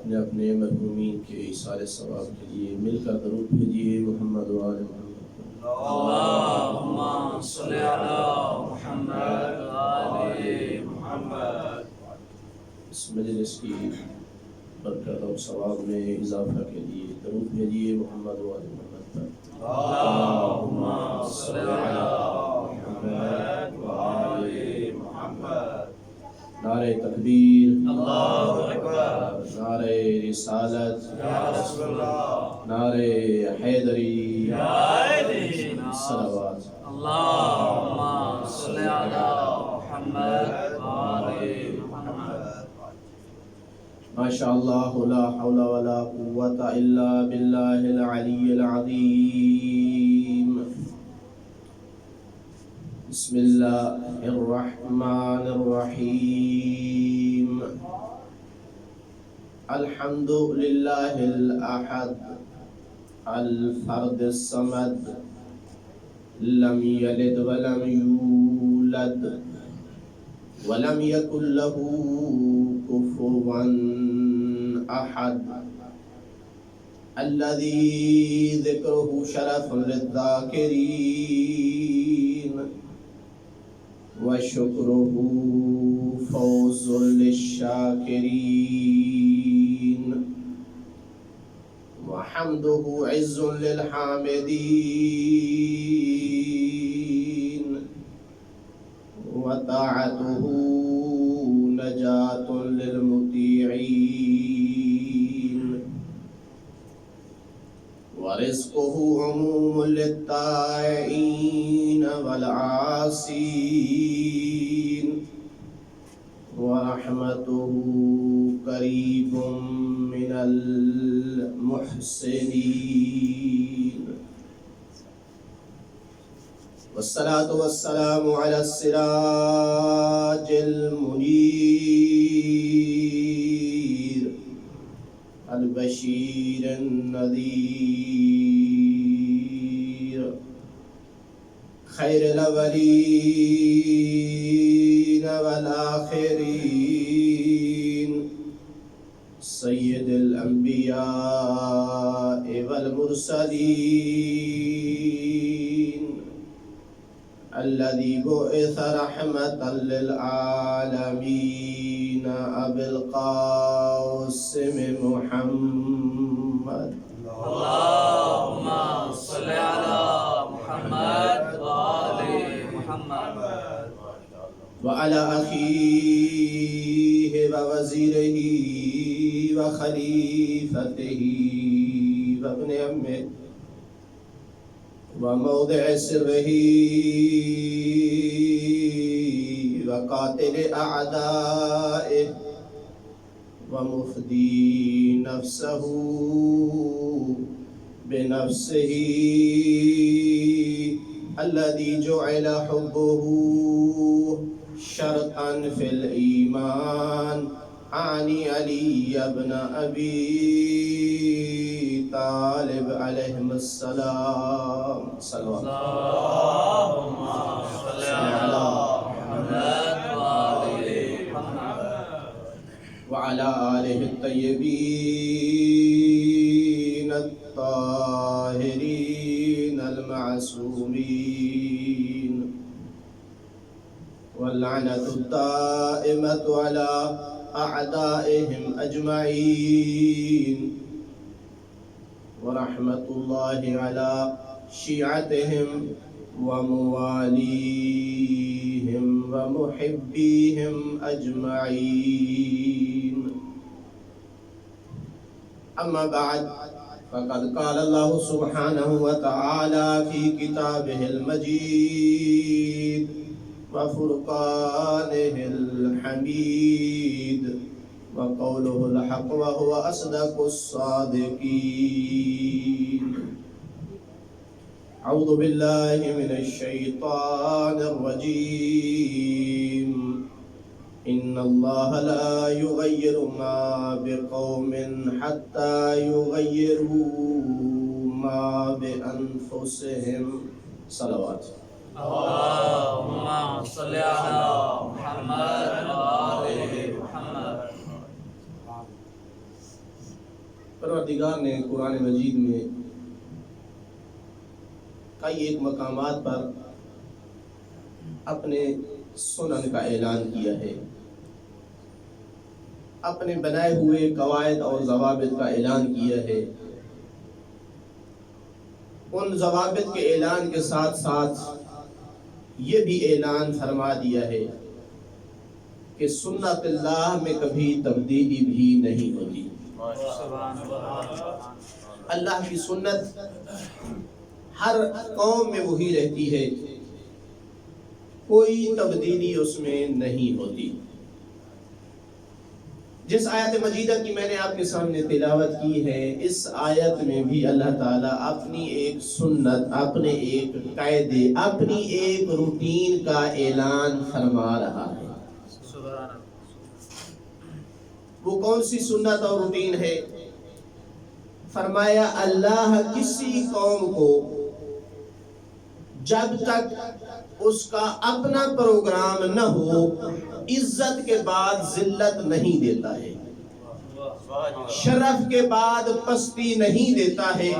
اپنے اپنے مرحومین کے ایصال ثواب کے لیے مل کر درود بھیجیے محمد و آل محمد۔ اللہم صلی علی محمد و آل محمد۔ اس مجلس کی برکت اور ثواب میں اضافہ کے لیے درود بھیجیے محمد و آل محمد پر۔ اللہم صلی علی محمد و آل محمد۔ نعرہ تکبیر، اللہ اکبر، نعرہ رسالت، یا رسول اللہ، نعرہ حیدری، یا حیدری، صلوات۔ اللہم صلی علی محمد و آل محمد۔ ماشاءاللہ لا حول ولا قوة الا باللہ العلی العظیم۔ بسم اللہ الرحمن الرحیم۔ الحمد للہ الاحد الفرد الصمد لم یلد ولم یولد ولم یکن له كفوا أحد الذي ذكره شرف للذاكرين وشكره فوز للشاكرين وحمده عز للحامدين وطاعته نجاة للمطيعين ورزقه عموم للطائعين والعاصين ورحمته قريب من المحسنين والصلاة والسلام على السراج المنير البشير النذير خير الأولين والآخرين سيد الأنبياء والمرسلين الذي بعث رحمة للعالمين أبي القاسم محمد اللہم صلی علی محمد و آل محمد۔ وعلى أخيه ووزيره وخليفته وابن عمه وموضع سره وقاتل أعدائه ومفدي نفسه بنفسه الذي جعل حبه شرطا في الإيمان عن علي بن أبي طالب عليهم السلام صلوات اللہم صلی علی محمد و آل محمد۔ وعلى آله الطيبين الطاهرين المعصومين واللعنة الدائمة على أعدائهم أجمعين ورحمة الله على شيعتهم ومواليهم ومحبيهم أجمعين أما بعد فقد قال الله سبحانه وتعالى في كتابه المجيد وفرقانه الحميد وقوله الحق وهو أصدق الصادقين أعوذ بالله من الشيطان الرجيم إن الله لا يغير ما بقوم حتى يغيروا ما بأنفسهم صلوات اللہم صلی علی محمد و آل محمد۔ پروردگار نے قرآن مجید میں کئی ایک مقامات پر اپنے سنن کا اعلان کیا ہے، اپنے بنائے ہوئے قواعد اور ضوابط کا اعلان کیا ہے۔ ان ضوابط کے اعلان کے ساتھ ساتھ یہ بھی اعلان فرما دیا ہے کہ سنت اللہ میں کبھی تبدیلی بھی نہیں ہوتی۔ اللہ کی سنت ہر قوم میں وہی رہتی ہے، کوئی تبدیلی اس میں نہیں ہوتی۔ جس آیت مجیدہ کی میں نے آپ کے سامنے تلاوت کی ہے، اس آیت میں بھی اللہ تعالیٰ اپنی ایک سنت، اپنے ایک قاعدے، اپنی ایک روٹین کا اعلان فرما رہا ہے۔ وہ کون سی سنت اور روٹین ہے؟ فرمایا اللہ کسی قوم کو جب تک اس کا اپنا پروگرام نہ ہو، عزت کے بعد ذلت نہیں دیتا ہے، شرف کے بعد پستی نہیں دیتا ہے،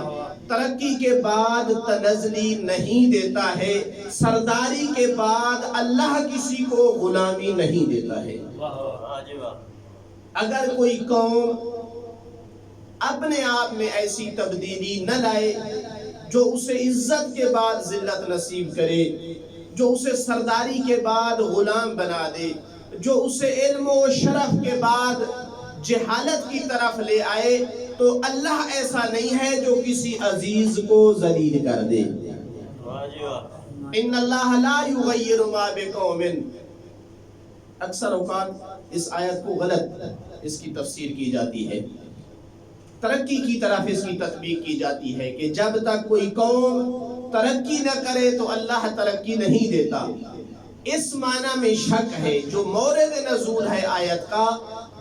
ترقی کے بعد تنزلی نہیں دیتا ہے، سرداری کے بعد اللہ کسی کو غلامی نہیں دیتا ہے۔ اگر کوئی قوم اپنے آپ میں ایسی تبدیلی نہ لائے جو اسے عزت کے بعد ذلت نصیب کرے، جو اسے سرداری کے بعد غلام بنا دے، جو اسے علم و شرف کے بعد جہالت کی طرف لے آئے، تو اللہ ایسا نہیں ہے جو کسی عزیز کو ذلیل کر دے۔ ان اللہ لا یغیر ما بقوم۔ اکثر اوقات اس آیت کو غلط اس کی تفسیر کی جاتی ہے، ترقی کی طرف اس کی تطبیق کی جاتی ہے کہ جب تک کوئی قوم ترقی نہ کرے تو اللہ ترقی نہیں دیتا۔ اس معنی میں شک ہے۔ جو مورد نزول ہے آیت کا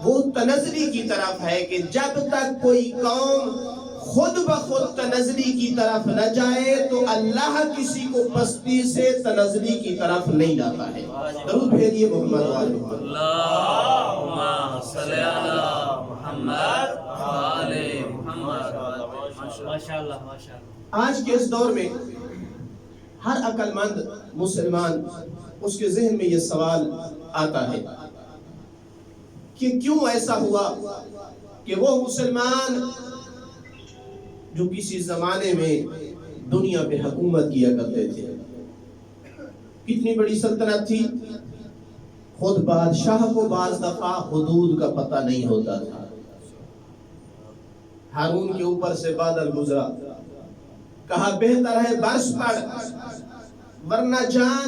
وہ تنزلی کی طرف ہے کہ جب تک کوئی قوم خود بخود تنزلی کی طرف نہ جائے تو اللہ کسی کو پستی سے تنزلی کی طرف نہیں لاتا ہے۔ درود بھیجیے محمد وآل محمد۔ اللہم صلی علی محمد وآل محمد۔ ماشاءاللہ۔ آج کے اس دور میں ہر عقل مند مسلمان اس کے ذہن میں یہ سوال آتا ہے کہ کیوں ایسا ہوا کہ وہ مسلمان جو کسی زمانے میں دنیا پہ حکومت کیا کرتے تھے، کتنی بڑی سلطنت تھی، خود بادشاہ کو بعض دفعہ حدود کا پتہ نہیں ہوتا تھا۔ ہارون کے اوپر سے بادل گزرا، کہا بہتر ہے برس پڑ ورنہ جان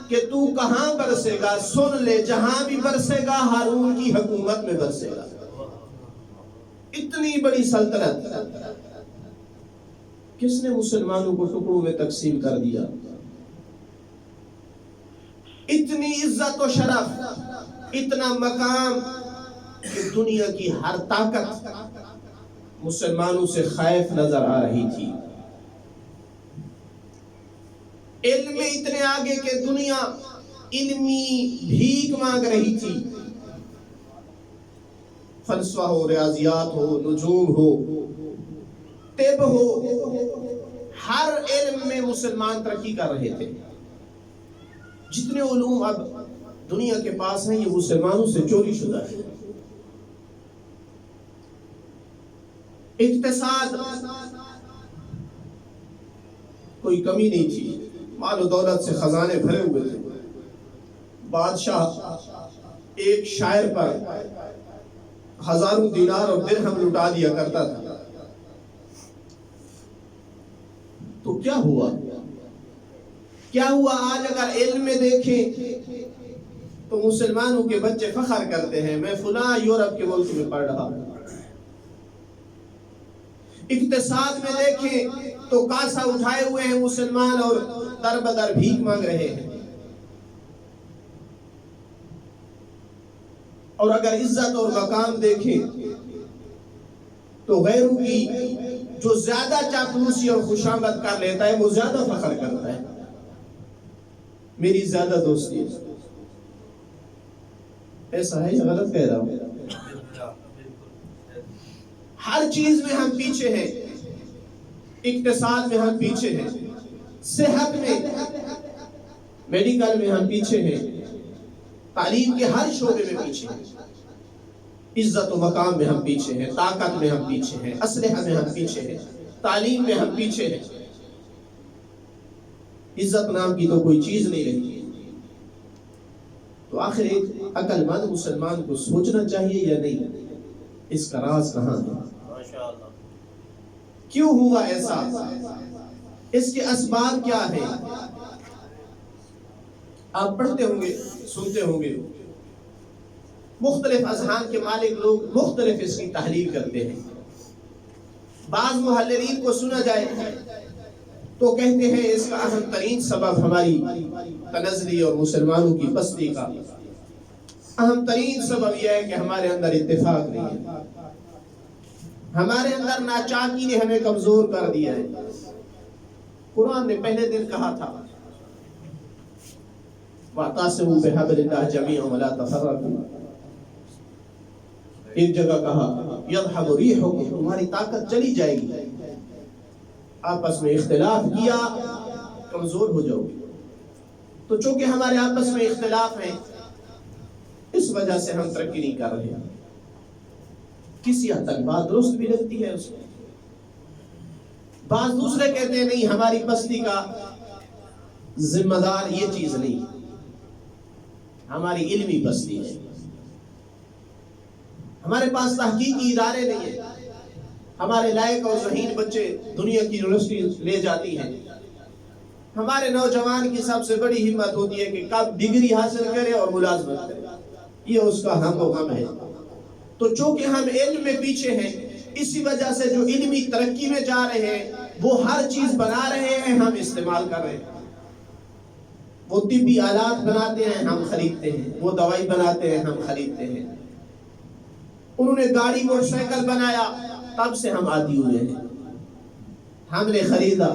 کہ تو کہاں برسے گا، سن لے جہاں بھی برسے گا ہارون کی حکومت میں برسے گا۔ اتنی بڑی سلطنت کس نے مسلمانوں کو ٹکڑوں میں تقسیم کر دیا؟ اتنی عزت و شرف، اتنا مقام کہ دنیا کی ہر طاقت مسلمانوں سے خائف نظر آ رہی تھی۔ علم میں اتنے آگے کہ دنیا علمی بھیک مانگ رہی تھی۔ فلسفہ ہو، ریاضیات ہو، نجوم ہو، طب ہو، ہر علم میں مسلمان ترقی کر رہے تھے۔ جتنے علوم اب دنیا کے پاس ہیں یہ مسلمانوں سے چوری شدہ ہے۔ اقتصاد کوئی کمی نہیں تھی، مال و دولت سے خزانے بھرے ہوئے تھے۔ بادشاہ ایک شاعر پر ہزاروں دینار اور درہم لٹا دیا کرتا تھا۔ تو کیا ہوا؟ آج اگر علم میں دیکھیں تو مسلمانوں کے بچے فخر کرتے ہیں میں فلاں یورپ کے ملک میں پڑھ رہا ہوں۔ اقتصاد میں دیکھیں تو کاسا اٹھائے ہوئے ہیں مسلمان اور در بدر بھیک مانگ رہے ہیں۔ اور اگر عزت اور مقام دیکھیں تو غیروں کی جو زیادہ چاپلوسی اور خوشامد کر لیتا ہے وہ زیادہ فخر کرتا ہے، میری زیادہ دوستی ہے۔ ایسا ہے یا غلط کہہ رہا ہوں؟ ہر چیز میں ہم پیچھے ہیں، اقتصاد میں ہم پیچھے ہیں، صحت میں، میڈیکل میں ہم پیچھے ہیں، تعلیم کے ہر شعبے میں پیچھے ہیں، عزت و مقام میں ہم پیچھے ہیں، طاقت میں ہم پیچھے ہیں، اسلحہ میں ہم پیچھے ہیں، تعلیم میں ہم پیچھے ہیں۔ عزت نام کی تو کوئی چیز نہیں رہی۔ تو آخر ایک عقل مند مسلمان کو سوچنا چاہیے یا نہیں، اس کا راز کہاں ہے؟ کیوں ہوا ایسا؟ اس کے اسباب کیا ہیں؟ آپ پڑھتے ہوں گے، سنتے ہوں گے، مختلف اذہان کے مالک لوگ مختلف اس کی تحلیل کرتے ہیں۔ بعض محللین کو سنا جائے تو کہتے ہیں اس کا اہم ترین سبب ہماری تنزلی اور مسلمانوں کی پستی کا اہم ترین سبب یہ ہے کہ ہمارے اندر اتفاق نہیں ہے، ہمارے اندر ناچاکی نے ہمیں کمزور کر دیا ہے۔ قرآن نے پہلے دن کہا تھا وَاعْتَصِمُوا بِحَبْلِ اللَّهِ جَمِيعًا وَلَا تَفَرَّقُوا، ایک جگہ کہا يَذْهَبُ رِيحُكُمْ، تمہاری طاقت چلی جائے گی، آپس میں اختلاف کیا کمزور ہو جاؤ گے۔ تو چونکہ ہمارے آپس میں اختلاف ہیں، اس وجہ سے ہم ترقی نہیں کر رہے۔ کسی حد تک بات درست بھی لگتی ہے اس میں۔ بعض دوسرے کہتے ہیں نہیں، ہماری پستی کا ذمہ دار یہ چیز نہیں، ہماری علمی پستی ہے، ہمارے پاس تحقیقی ادارے نہیں ہیں، ہمارے لائق اور ذہین بچے دنیا کی یونیورسٹی لے جاتی ہیں، ہمارے نوجوان کی سب سے بڑی ہمت ہوتی ہے کہ کب ڈگری حاصل کرے اور ملازمت کرے، یہ اس کا ہم و غم ہے۔ تو چونکہ ہم علم میں پیچھے ہیں، اسی وجہ سے جو علمی ترقی میں جا رہے ہیں وہ ہر چیز بنا رہے ہیں، ہم استعمال کر رہے ہیں۔ وہ طبی آلات بناتے ہیں، ہم خریدتے ہیں، وہ دوائی بناتے ہیں، ہم خریدتے ہیں۔ انہوں نے گاڑی موٹر سائیکل بنایا، تب سے ہم عادی ہوئے ہیں، ہم نے خریدا،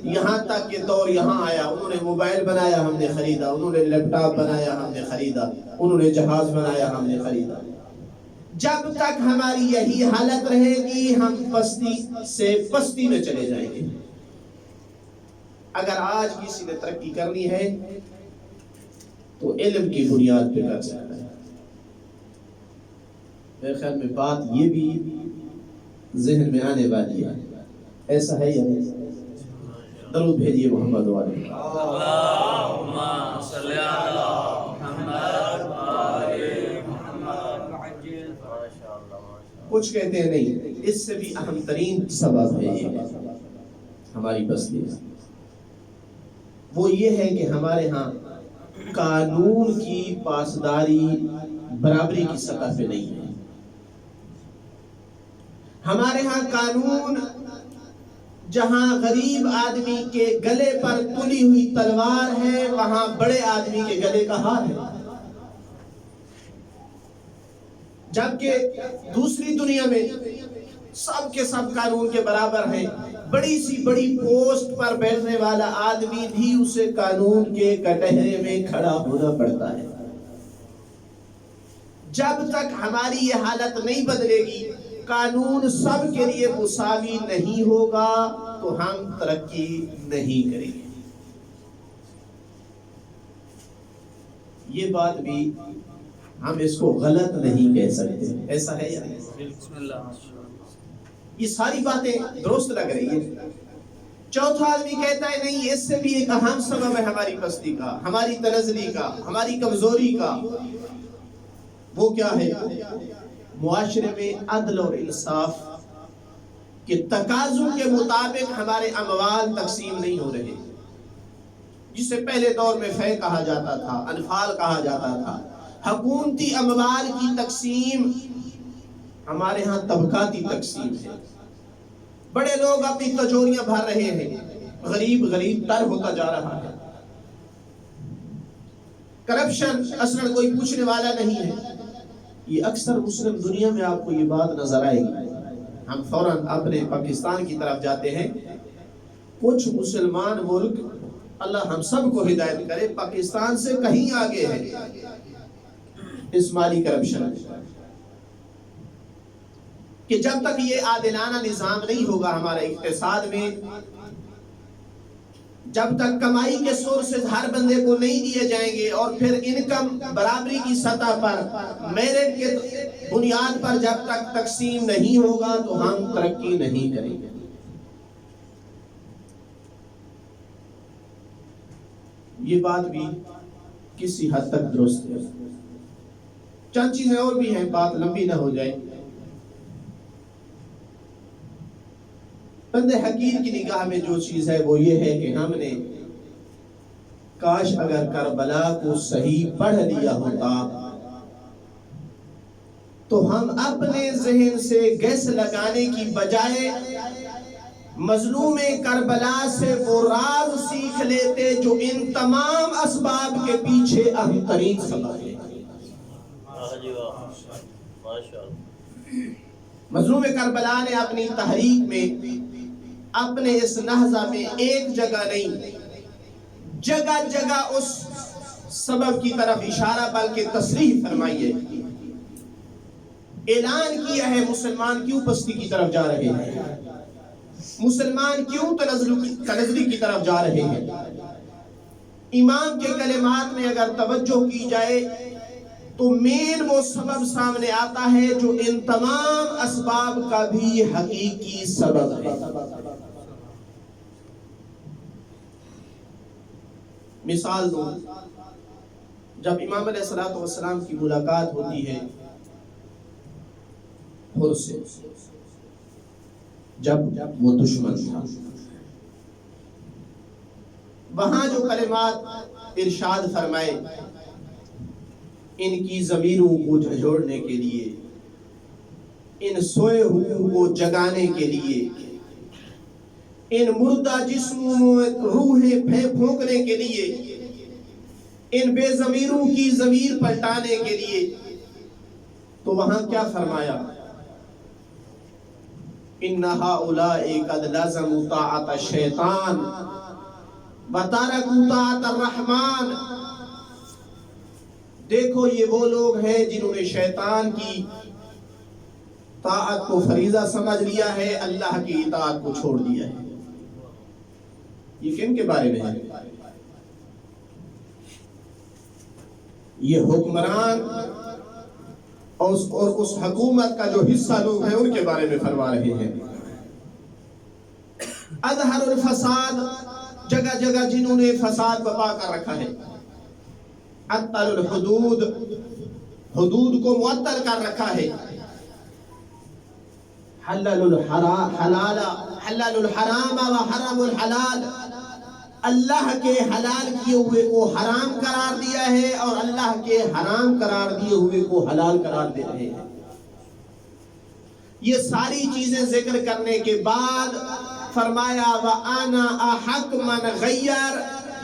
یہاں تک کہ دور یہاں آیا، انہوں نے موبائل بنایا، ہم نے خریدا، انہوں نے لیپ ٹاپ بنایا، ہم نے خریدا، انہوں نے جہاز بنایا، ہم نے خریدا۔ جب تک ہماری یہی حالت رہے گی ہم پستی سے پستی میں چلے جائیں گے۔ اگر آج کسی نے ترقی کرنی ہے تو علم کی بنیاد پہ کر سکتا ہے۔ میرے خیال میں بات یہ بھی ذہن میں آنے والی ہے، ایسا ہے یا نہیں؟ درود بھیجیے محمد والے۔ اللہم صلی علی محمد وآل محمد۔ کچھ کہتے ہیں نہیں، اس سے بھی اہم ترین سبب ہے یہ ہماری پستی، وہ یہ ہے کہ ہمارے ہاں قانون کی پاسداری برابری کی سطح پہ نہیں ہے۔ ہمارے ہاں قانون جہاں غریب آدمی کے گلے پر تلی ہوئی تلوار ہے، وہاں بڑے آدمی کے گلے کا ہار ہے۔ جبکہ دوسری دنیا میں سب کے سب قانون کے برابر ہیں، بڑی سی بڑی پوسٹ پر بیٹھنے والا آدمی بھی اسے قانون کے کٹہرے میں کھڑا ہونا پڑتا ہے۔ جب تک ہماری یہ حالت نہیں بدلے گی، قانون سب کے لیے مساوی نہیں ہوگا، تو ہم ترقی نہیں کریں گے۔ یہ بات بھی ہم اس کو غلط نہیں کہہ سکتے، ایسا ہے یا نہیں؟ بسم اللہ۔ یہ ساری باتیں درست لگ رہی ہیں۔ چوتھا آدمی کہتا ہے نہیں، اس سے بھی ایک اہم سبب ہے ہماری پستی کا، ہماری تنزلی کا، ہماری کمزوری کا۔ وہ کیا ہے؟ معاشرے میں عدل اور انصاف کے تقاضوں کے مطابق ہمارے اموال تقسیم نہیں ہو رہے، جسے پہلے دور میں فے کہا جاتا تھا، انفال کہا جاتا تھا۔ حکومتی اموال کی تقسیم ہمارے ہاں طبقاتی تقسیم ہے۔ بڑے لوگ اپنی تجوریاں بھر رہے ہیں، غریب غریب تر ہوتا جا رہا ہے۔ کرپشن اصلاً کوئی پوچھنے والا نہیں ہے۔ یہ اکثر مسلم دنیا میں آپ کو یہ بات نظر آئے گی۔ ہم فوراً اپنے پاکستان کی طرف جاتے ہیں، کچھ مسلمان ملک، اللہ ہم سب کو ہدایت کرے، پاکستان سے کہیں آگے ہے اس مالی کرپشن کہ جب تک یہ عادلانہ نظام نہیں ہوگا ہمارے اقتصاد میں، جب تک کمائی کے سورسز ہر بندے کو نہیں دیے جائیں گے، اور پھر انکم برابری کی سطح پر میرٹ کے بنیاد پر جب تک تقسیم نہیں ہوگا تو ہم ترقی نہیں کریں گے۔ یہ بات بھی کسی حد تک درست ہے۔ چند چیزیں اور بھی ہیں، بات لمبی نہ ہو جائے۔ بندے حقیر کی نگاہ میں جو چیز ہے وہ یہ ہے کہ ہم نے کاش اگر کربلا کو صحیح پڑھ لیا ہوتا تو ہم اپنے ذہن سے گیس لگانے کی بجائے مظلوم کربلا سے وہ راز سیکھ لیتے جو ان تمام اسباب کے پیچھے اہم ترین سبب ہے۔ مظلوم کربلا نے اپنی تحریک میں، اپنے اس نہضہ میں ایک جگہ نہیں، جگہ جگہ اس سبب کی طرف اشارہ بلکہ تصریح فرمائی ہے۔ اعلان کیا ہے مسلمان کیوں پستی کی طرف جا رہے ہیں، مسلمان کیوں تنزلی کی طرف جا رہے ہیں۔ امام کے کلمات میں اگر توجہ کی جائے تو مین وہ سبب سامنے آتا ہے جو ان تمام اسباب کا بھی حقیقی سبب ہے۔ مثال دو، جب امام علیہ السلام کی ملاقات ہوتی ہے حر سے، جب وہ دشمن تھا، وہاں جو کلمات ارشاد فرمائے ان کی ضمیروں کو جھنجھوڑنے کے لیے، ان سوئے ہوئے کو جگانے کے لیے، ان مردہ جسموں میں روحیں پھونکنے کے لیے، ان بے ضمیروں کی ضمیر پلٹانے کے لیے، تو وہاں کیا فرمایا؟ ان هؤلاء قد لزموا طاعت الشیطان وترکوا طاعت الرحمن۔ دیکھو یہ وہ لوگ ہیں جنہوں نے شیطان کی طاعت کو فریضہ سمجھ لیا ہے، اللہ کی اطاعت کو چھوڑ دیا ہے۔ یہ کن کے بارے میں ہے؟ یہ حکمران اور اس حکومت کا جو حصہ لوگ ہیں ان کے بارے میں فرما رہے ہیں۔ اظہر الفساد، جگہ جگہ جنہوں نے فساد بپا کر رکھا ہے۔ اطل الحدود، حدود کو معطل کر رکھا ہے۔ حلل الحرام و حرم الحلال، اللہ کے حلال کیے ہوئے کو حرام قرار دیا ہے اور اللہ کے حرام قرار دیے ہوئے کو حلال قرار دے رہے ہیں۔ یہ ساری چیزیں ذکر کرنے کے بعد فرمایا وَأَنَا أَحَقُ مَنْ غَيَّرَ،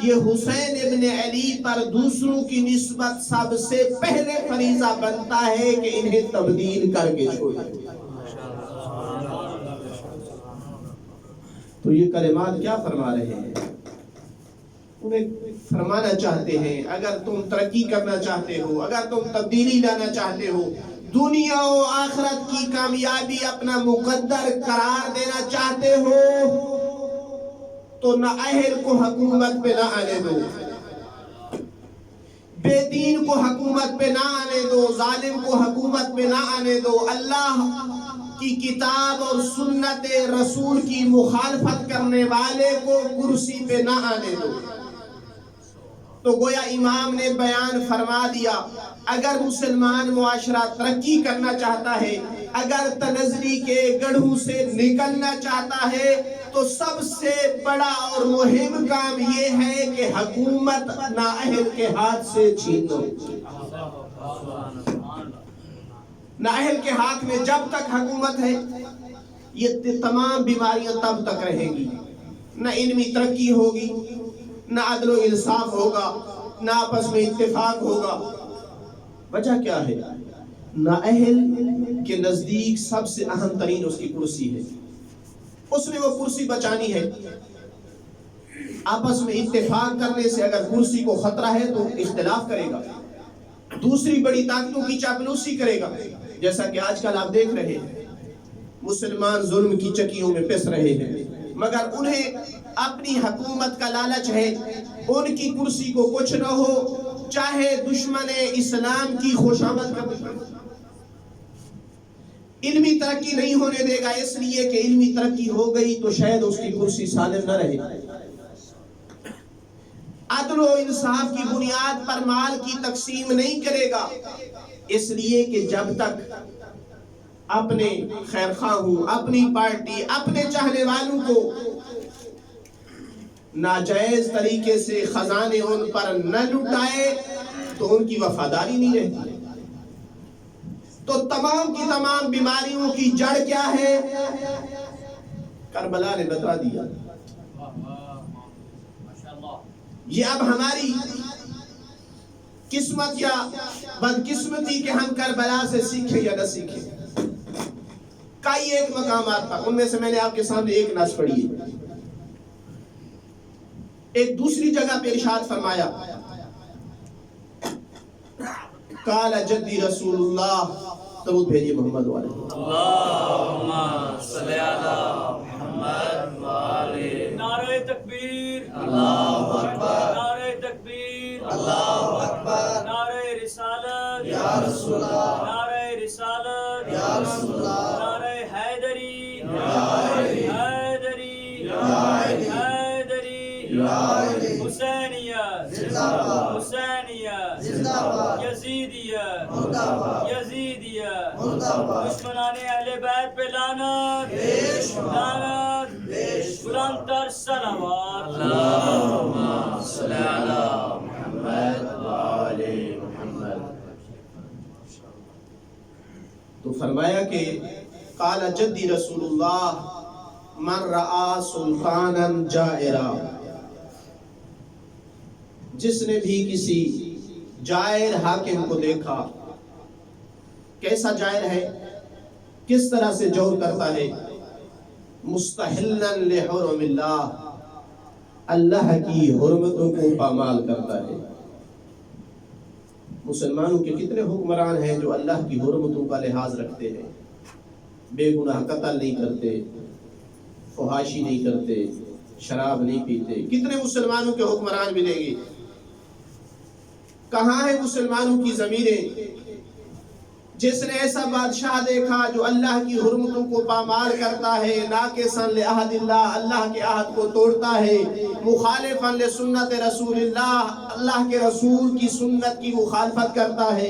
یہ حسین ابن علی پر دوسروں کی نسبت سب سے پہلے فریضہ بنتا ہے کہ انہیں تبدیل کر کے چھوڑے۔ تو یہ کلمات کیا فرما رہے ہیں؟ انہیں فرمانا چاہتے ہیں اگر تم ترقی کرنا چاہتے ہو، اگر تم تبدیلی لانا چاہتے ہو، دنیا و آخرت کی کامیابی اپنا مقدر قرار دینا چاہتے ہو، تو نااہل کو حکومت پہ نہ آنے دو، بے دین کو حکومت پہ نہ آنے دو، ظالم کو حکومت پہ نہ آنے دو، اللہ کی کتاب اور سنت رسول کی مخالفت کرنے والے کو کرسی پہ نہ آنے دو۔ تو گویا امام نے بیان فرما دیا، اگر مسلمان معاشرہ ترقی کرنا چاہتا ہے، اگر تنزلی کے گڑھوں سے نکلنا چاہتا ہے، تو سب سے بڑا اور مہم کام یہ ہے کہ حکومت نااہل کے ہاتھ سے چھین لو۔ نااہل کے ہاتھ میں جب تک حکومت ہے، یہ تمام بیماریاں تب تک رہیں گی، نہ علمی ترقی ہوگی، نہ عدل و انصاف ہوگا، نہ آپس میں اتفاق ہوگا۔ وجہ کیا ہے؟ نااہل کے نزدیک سب سے اہم ترین اس کی کرسی ہے، اس نے وہ کرسی بچانی ہے۔ آپس میں اتفاق کرنے سے اگر کرسی کو خطرہ ہے تو اختلاف کرے گا، دوسری بڑی طاقتوں کی چاپلوسی کرے گا، جیسا کہ آج کل آپ دیکھ رہے ہیں مسلمان ظلم کی چکیوں میں پس رہے ہیں، مگر انہیں اپنی حکومت کا لالچ ہے، ان کی کرسی کو کچھ نہ ہو، چاہے دشمن اسلام کی خوشامد کرنی پڑے۔ علمی ترقی نہیں ہونے دے گا، اس لیے کہ علمی ترقی ہو گئی تو شاید اس کی کرسی سالم نہ رہے۔ عدل و انصاف کی بنیاد پر مال کی تقسیم نہیں کرے گا، اس لیے کہ جب تک اپنے خیر خواہوں، اپنی پارٹی، اپنے چاہنے والوں کو ناجائز طریقے سے خزانے ان پر نہ لٹائے تو ان کی وفاداری نہیں رہتی۔ تو تمام کی تمام بیماریوں کی جڑ کیا ہے؟ کربلا نے بتا دیا۔ یہ اب ہماری قسمت یا بدقسمتی کہ ہم کربلا سے سیکھیں یا نہ سیکھیں۔ کئی ایک مقامات پر، ان میں سے میں نے آپ کے سامنے ایک نص پڑھی ہے۔ ایک دوسری جگہ پہ ارشاد فرمایا، قال جدی رسول اللہ، درود بھیجیے محمد والے۔ اللہم صلی علی محمد والے۔ نعرہ تکبیر، اللہ اکبر، نعرہ تکبیر، اللہ اکبر، نعرہ رسالت یا رسول اللہ، نعرہ رسالت یا رسول اللہ، نعرہ حیدری حیدری حیدری حسینیت حسینیت یزیدیت یزیدیت، دشمنان اہل بیت پہ لعنت لعنت، بلند تر صلوات۔ اللہم صلی علی محمد وآل محمد۔ تو فرمایا کہ قال جدی رسول اللہ، من رعا سلطانا جائرا، جس نے بھی کسی جائر حاکم کو دیکھا، کیسا جائر ہے، کس طرح سے جور کرتا ہے، مستحلا لحرم اللہ، اللہ کی حرمتوں کو پامال کرتا ہے۔ مسلمانوں کے کتنے حکمران ہیں جو اللہ کی حرمتوں کا لحاظ رکھتے ہیں، بے گناہ قتل نہیں کرتے، فحاشی نہیں کرتے، شراب نہیں پیتے۔ کتنے مسلمانوں کے حکمران ملیں گے؟ کہاں ہے مسلمانوں کی ضمیریں؟ جس نے ایسا بادشاہ دیکھا جو اللہ کی حرمتوں کو پامال کرتا ہے، ناقصا لعہد اللہ، اللہ کے عہد کو توڑتا ہے، مخالفا لسنت رسول اللہ، اللہ کے رسول کی سنت کی مخالفت کرتا ہے۔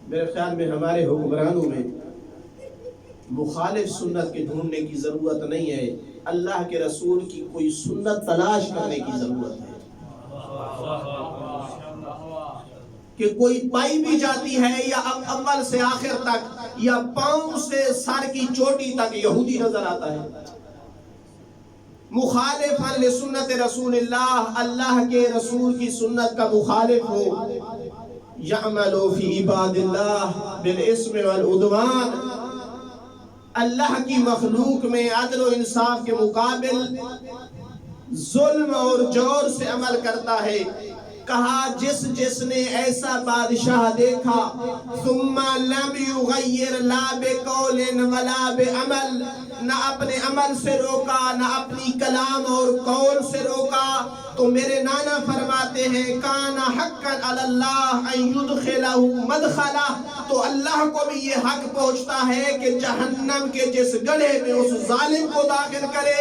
میرے خیال میں ہمارے حکمرانوں میں مخالف سنت کے ڈھونڈنے کی ضرورت نہیں ہے، اللہ کے رسول کی کوئی سنت تلاش کرنے کی ضرورت ہے کہ کوئی پائی بھی جاتی ہے یا اول سے آخر تک یا پاؤں سے سر کی چوٹی تک یہودی نظر آتا ہے۔ مخالفا لسنت رسول اللہ، اللہ کے رسول کی سنت کا مخالف ہو، یعمل فی عباد اللہ بالاسم والعدوان، اللہ کی مخلوق میں عدل و انصاف کے مقابل ظلم اور جور سے عمل کرتا ہے۔ کہا جس نے ایسا بادشاہ دیکھا، ثم لم یغیر لا بقول ولا بعمل، نہ اپنے عمل سے روکا نہ اپنی کلام اور قول سے روکا، تو میرے نانا فرماتے ہیں کان حقا علی اللہ ان یدخلہ مدخلہ، تو اللہ کو بھی یہ حق پہنچتا ہے کہ جہنم کے جس گڑھے میں اس ظالم کو داخل کرے،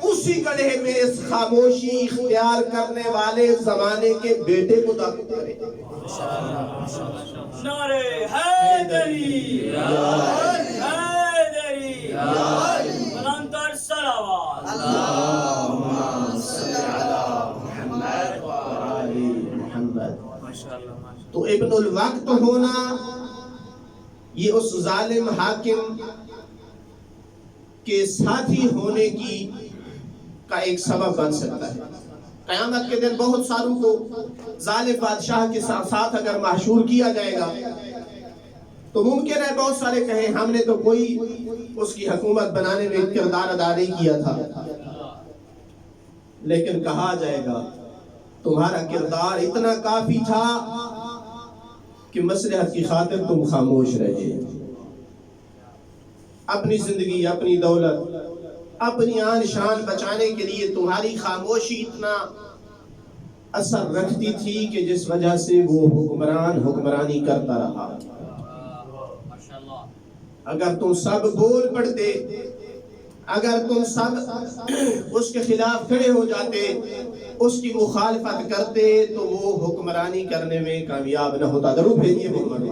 اسی گڑھے میں اس خاموشی اختیار کرنے والے زمانے کے بیٹے کو داخل کرے۔ نعرہ حیدری حیدری، بلند تر صلوات۔ اللہم صلی علی محمد وآل محمد۔ تو ابن الوقت ہونا یہ اس ظالم حاکم کے ساتھی ہونے کی کا ایک سبب بن سکتا ہے۔ قیامت کے دن بہت ساروں کو ظالم بادشاہ کے ساتھ اگر محشور کیا جائے گا تو ممکن ہے بہت سارے کہیں ہم نے تو کوئی اس کی حکومت بنانے میں کردار ادا نہیں کیا تھا، لیکن کہا جائے گا تمہارا کردار اتنا کافی تھا کہ مصلحت کی خاطر تم خاموش رہے۔ اپنی زندگی، اپنی دولت، اپنی آن شان بچانے کے لیے تمہاری خاموشی اتنا اثر رکھتی تھی کہ جس وجہ سے وہ حکمران حکمرانی کرتا رہا۔ اگر تم سب بول پڑتے، اگر تم سب اس کے خلاف کھڑے ہو جاتے، اس کی مخالفت کرتے، تو وہ حکمرانی کرنے میں کامیاب نہ ہوتا۔ ضرور بھیجیے حکمرانی۔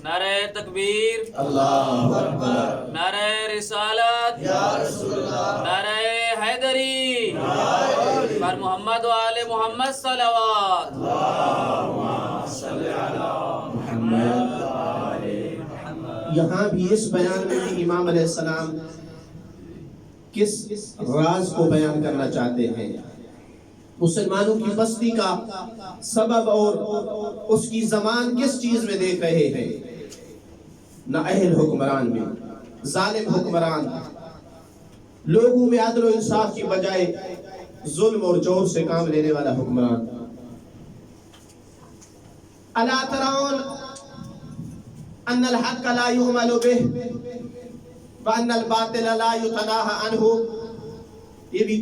نعرہ تکبیر، اللہ اکبر، نعرہ رسالت، یا رسول اللہ، نعرہ حیدری، پر محمد و آل محمد صلوات۔ یہاں بھی اس بیان میں بھی امام علیہ السلام کس راز کو بیان کرنا چاہتے ہیں؟ مسلمانوں کی بستی کا سبب اور اس کی زمان کس چیز میں دیکھ رہے ہیں؟ نااہل حکمران میں، ظالم حکمران، لوگوں میں عدل و انصاف کی بجائے ظلم اور جور سے کام لینے والا حکمران۔ الا ترون ان الحق لا يعمل به وان الباطل لا يتناهى عنه۔ یہ بھی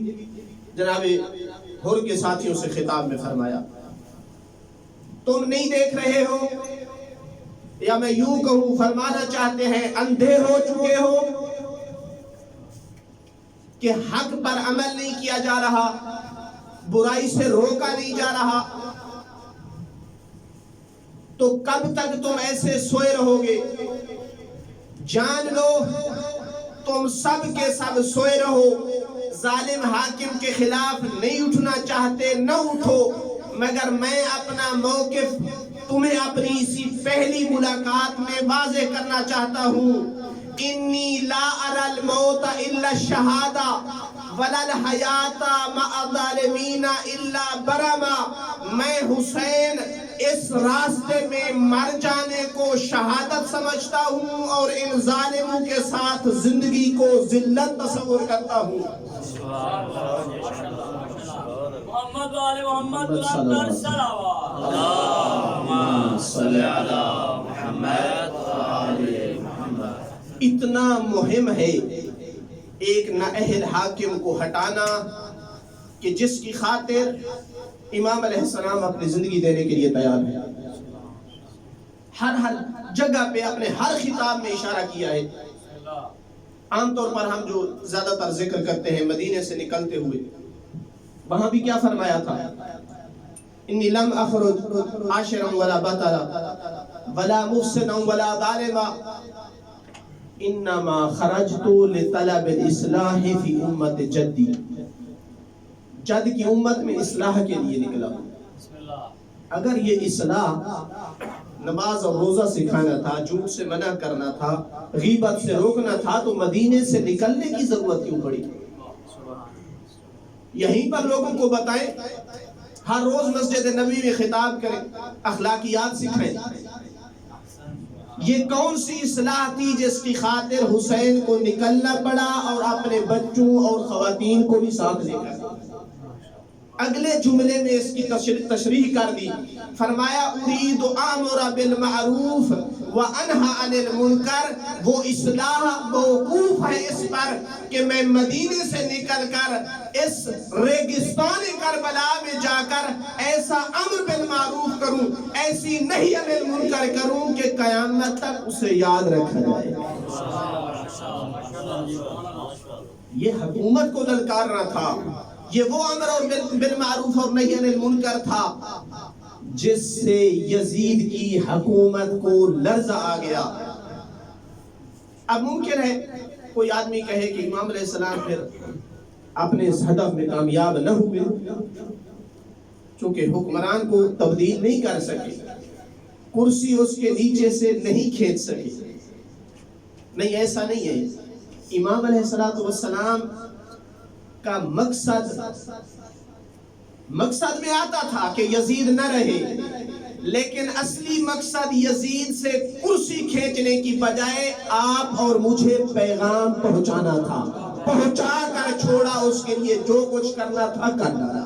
جناب حر کے ساتھیوں سے خطاب میں فرمایا، تم نہیں دیکھ رہے ہو، یا میں یوں کہوں فرمانا چاہتے ہیں اندھے ہو چکے ہو کہ حق پر عمل نہیں کیا جا رہا، برائی سے روکا نہیں جا رہا، تو کب تک تم ایسے سوئے رہو گے؟ جان لو تم سب کے سب سوئے رہو، ظالم حاکم کے خلاف نہیں اٹھنا چاہتے، نہ اٹھو، مگر میں اپنا موقف تمہیں اپنی اسی پہلی ملاقات میں واضح کرنا چاہتا ہوں۔ انی لا اری الموت الا الشہادہ ولا الحیات مع الظالمین الا برما۔ میں حسین اس راستے میں مر جانے کو شہادت سمجھتا ہوں اور ان ظالموں کے ساتھ زندگی کو ذلت تصور کرتا ہوں۔ محمد و آل محمد بلند تر صلوات۔ اللہم صلی علی محمد و آل محمد۔ اتنا مہم ہے ایک نااہل حاکم کو ہٹانا کہ جس کی خاطر امام علیہ السلام اپنی زندگی دینے کے لیے تیار ہے۔ ہر جگہ پہ اپنے ہر خطاب میں اشارہ کیا ہے۔ عام طور پر ہم جو زیادہ تر ذکر کرتے ہیں مدینے سے نکلتے ہوئے، وہاں بھی کیا فرمایا تھا؟ انی لم اخرج عاشرا ولا بطرا ولا مفسدا ولا ظالما انما خرجت لطلب الاصلاح فی امت جدی۔ جد کی امت میں اصلاح کے لیے نکلا ہوں۔ اگر یہ اصلاح نماز اور روزہ سکھانا تھا، جھوٹ سے منع کرنا تھا، غیبت سے روکنا تھا، تو مدینے سے نکلنے کی ضرورت کیوں پڑی؟ یہیں پر لوگوں کو بتائیں، ہر روز مسجد نبوی میں خطاب کریں، اخلاقیات سکھائیں۔ یہ کون سی اصلاح تھی جس کی خاطر حسین کو نکلنا پڑا اور اپنے بچوں اور خواتین کو بھی ساتھ لے کر؟ اگلے جملے میں اس کی تشریح کر دی، فرمایا ارید امر بالمعروف وانہی عن المنکر۔ وہ اصلاح موقوف ہے اس پر کہ میں مدینے سے نکل کر اس ریگستان کربلا میں جا کر ایسا امر بالمعروف کروں، ایسی نہی عن المنکر کروں کہ قیامت تک اسے یاد رکھا جائے۔ یہ حکومت کو للکارنا تھا، یہ وہ امر اور بالمعروف اور نہی عن المنکر تھا جس سے یزید کی حکومت کو لرزہ آ گیا۔ اب ممکن ہے کوئی آدمی کہے کہ امام علیہ السلام پھر اپنے اس ہدف میں کامیاب نہ ہوئے چونکہ حکمران کو تبدیل نہیں کر سکے، کرسی اس کے نیچے سے نہیں کھینچ سکے۔ نہیں، ایسا نہیں ہے۔ امام علیہ السلام کا مقصد میں آتا تھا کہ یزید نہ رہے، لیکن اصلی مقصد یزید سے کرسی کھینچنے کی بجائے آپ اور مجھے پیغام پہنچانا تھا۔ پہنچا کر چھوڑا، اس کے لیے جو کچھ کرنا تھا کر ڈالا۔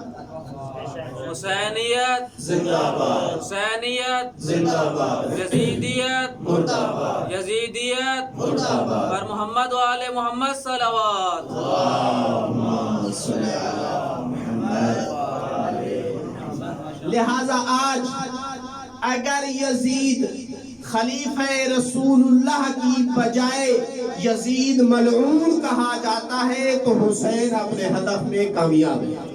حسینیت زندہ باد، حسینیت زندہ باد، یزیدیت مردہ باد، یزیدیت مردہ باد۔ پر محمد و آل محمد صلوات۔ اللہم صلی علی محمد۔ لہذا آج اگر یزید خلیفہ رسول اللہ کی بجائے یزید ملعون کہا جاتا ہے تو حسین اپنے ہدف میں کامیاب ہے۔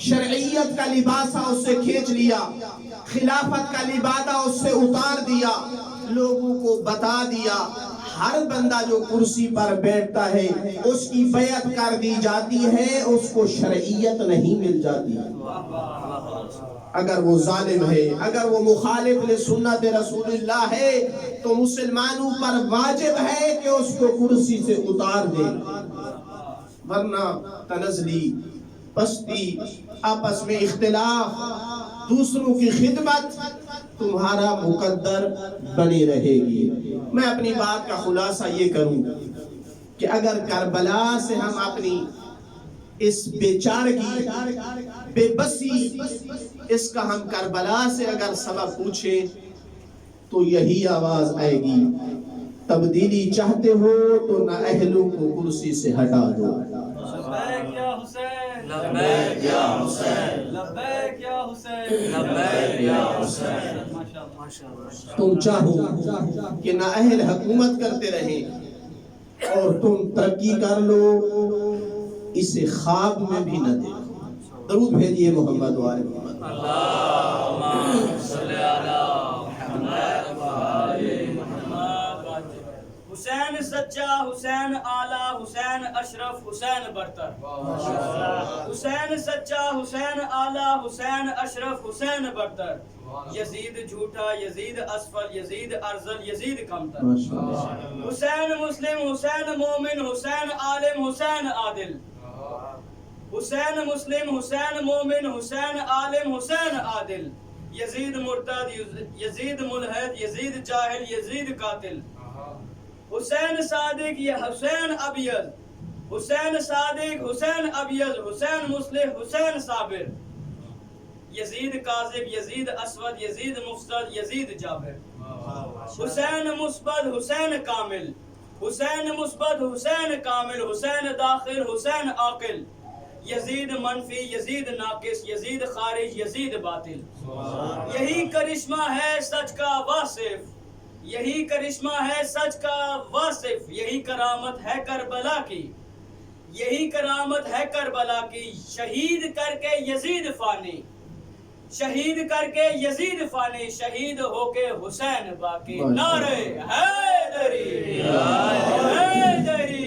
شرعیت کا لباسہ اس سے کھینچ لیا، خلافت کا لبادہ اس سے اتار دیا، لوگوں کو بتا دیا ہر بندہ جو کرسی پر بیٹھتا ہے اس کی بیعت کر دی جاتی ہے، اس کو شرعیت نہیں مل جاتی۔ اگر وہ ظالم ہے، اگر وہ مخالف لسنت رسول اللہ ہے تو مسلمانوں پر واجب ہے کہ اس کو کرسی سے اتار دے، ورنہ تنزلی، پستی، آپس میں اختلاف، دوسروں کی خدمت تمہارا مقدر بنی رہے گی۔ میں اپنی بات کا خلاصہ یہ کروں کہ اگر کربلا سے ہم اپنی اس بیچارگی، بے بسی، اس کا ہم کربلا سے اگر سبب پوچھیں تو یہی آواز آئے گی، تبدیلی چاہتے ہو تو نااہلوں کو کرسی سے ہٹا دو۔ لبیک یا حسین، لبیک یا حسین، لبیک یا حسین، لبیک یا حسین۔ تم چاہو کہ نااہل حکومت کرتے رہیں اور تم ترقی کر لو، اسے خواب میں بھی نہ دیکھو۔ درود بھیجئے محمد و آل محمد۔ اللہم صلی علی محمد و آل محمد۔ حسین سچا، حسین اعلیٰ، حسین اشرف، حسین برتر۔ حسین سچا، حسین اعلیٰ، حسین اشرف، حسین برتر۔ یزید جھوٹا، یزید اسفل، یزید ارذل، یزید کمتر۔ حسین مسلم، حسین مومن، حسین عالم، حسین عادل۔ حسین مسلم، حسین مومن، حسین عالم، حسین عادل۔ یزید مرتد، یزید ملحد، یزید جاہل، یزید قاتل۔ حسین صادق، یہ حسین ابیض، حسین صادق، حسین ابیض، حسین مصلح، حسین صابر۔ یزید کاذب، یزید اسود، یزید مفسد، یزید جابر۔ حسین مثبت، حسین کامل، حسین مثبت، حسین کامل، حسین داخل، حسین عاقل۔ یزید منفی، یزید ناقص، یزید خارج، یزید باطل۔ یہی کرشمہ ہے سچ کا واصف، یہی کرشمہ ہے سچ کا واصف، یہی کرامت ہے کربلا کی، یہی کرامت ہے کربلا کی۔ شہید کر کے یزید فانی، شہید کر کے یزید فانی، شہید ہو کے حسین باقی۔ نعرے حیدری، حیدری،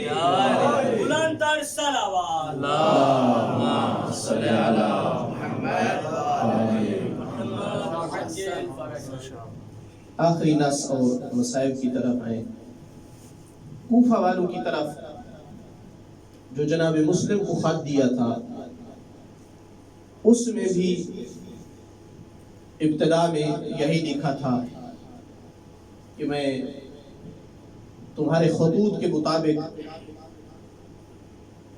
بلند تر صلوات۔ اللہم صلی علی محمد۔ آخری نص اور مصائب کی طرف آئیں۔ کوفہ والوں کی طرف جو جناب مسلم کو خط دیا تھا اس میں بھی ابتدا میں یہی لکھا تھا کہ میں تمہارے خطوط کے مطابق،